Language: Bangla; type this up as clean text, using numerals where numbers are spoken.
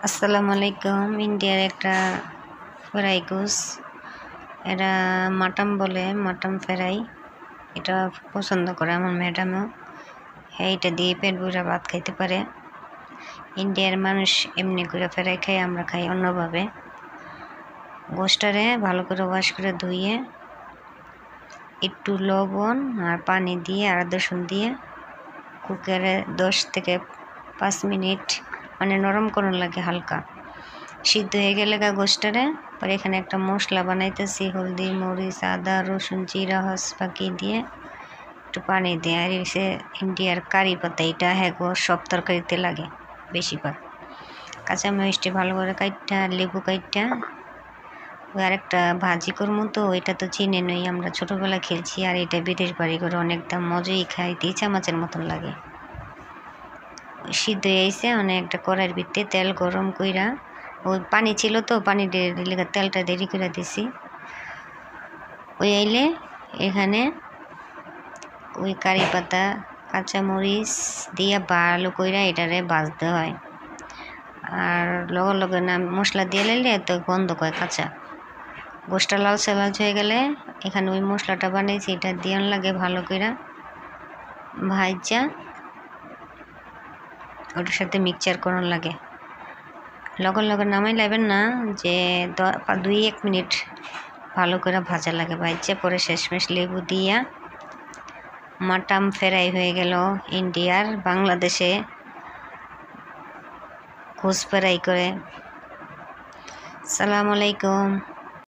আসসালামু আলাইকুম। ইন্ডিয়ার একটা ফ্রাই গোস, এরা মাটন বলে, মাটন ফ্রাই। এটা পছন্দ করে আমার ম্যাডামও। এইটা দিয়ে পেট ভরে ভাত খাইতে পারে। ইন্ডিয়ার মানুষ এমনি করে ফ্রাই খায়, আমরা খাই অন্যভাবে। গোসটারে ভালো করে ওয়াশ করে ধুয়ে একটু লবণ আর পানি দিয়ে আর রসুন দিয়ে কুকারে 10 থেকে 5 মিনিট মানে নরম করুন লাগে, হালকা সিদ্ধ হয়ে গেলে গোসটারে পরে এখানে একটা মশলা বানাইতেছি, হলদি, মরিচ, আদা, রসুন, জিরা, হসপাকি দিয়ে একটু পানি দিয়ে। আর এসে ইন্ডিয়ার কারি পাতা, এটা হ্যাঁ সব তরকারিতে লাগে বেশিরভাগ। কাঁচামরিচটি ভালো করে কাইটটা, লেবু কাইটটা ওই আরেকটা ভাজি করবো, তো ওইটা তো চিনে নই, আমরা ছোটোবেলা খেলছি। আর এটা বিদেশ বাড়ি করে অনেক দাম, মজাই খাইতে চামচের মতন লাগে। সিদ্ধ হয়েছে অনেক একটা কড়াইয়ের ভিতরে তেল গরম কইরা, ওই পানি ছিল তো পানি লেগে তেলটা দেরি করে দিছি। ওই আইলে এখানে ওই কারি পাতা, কাঁচামরিচ দিয়ে ভালো কইরা এটারে ভাজতে হয়। আর লগে লগে না মশলা দিয়ে লাইলে তো গন্ধ কয় কাঁচা। গোসটা লালচে লালচে হয়ে গেলে এখানে ওই মশলাটা বানিয়েছি এটা দিয়ে লাগে ভালো কইরা ভাজা, ওটার সাথে মিক্সচার করন লাগে। লগে লগে নামাই লাইবেন না, যে 2-1 মিনিট ভালো করে ভাজা লাগে। ভাজা পরে শেষমেশ লেবু দিয়া মাটন ফ্রাই হয়ে গেল। ইন্ডিয়ার বাংলাদেশে গোস ফ্রাই করে। আসসালামু আলাইকুম।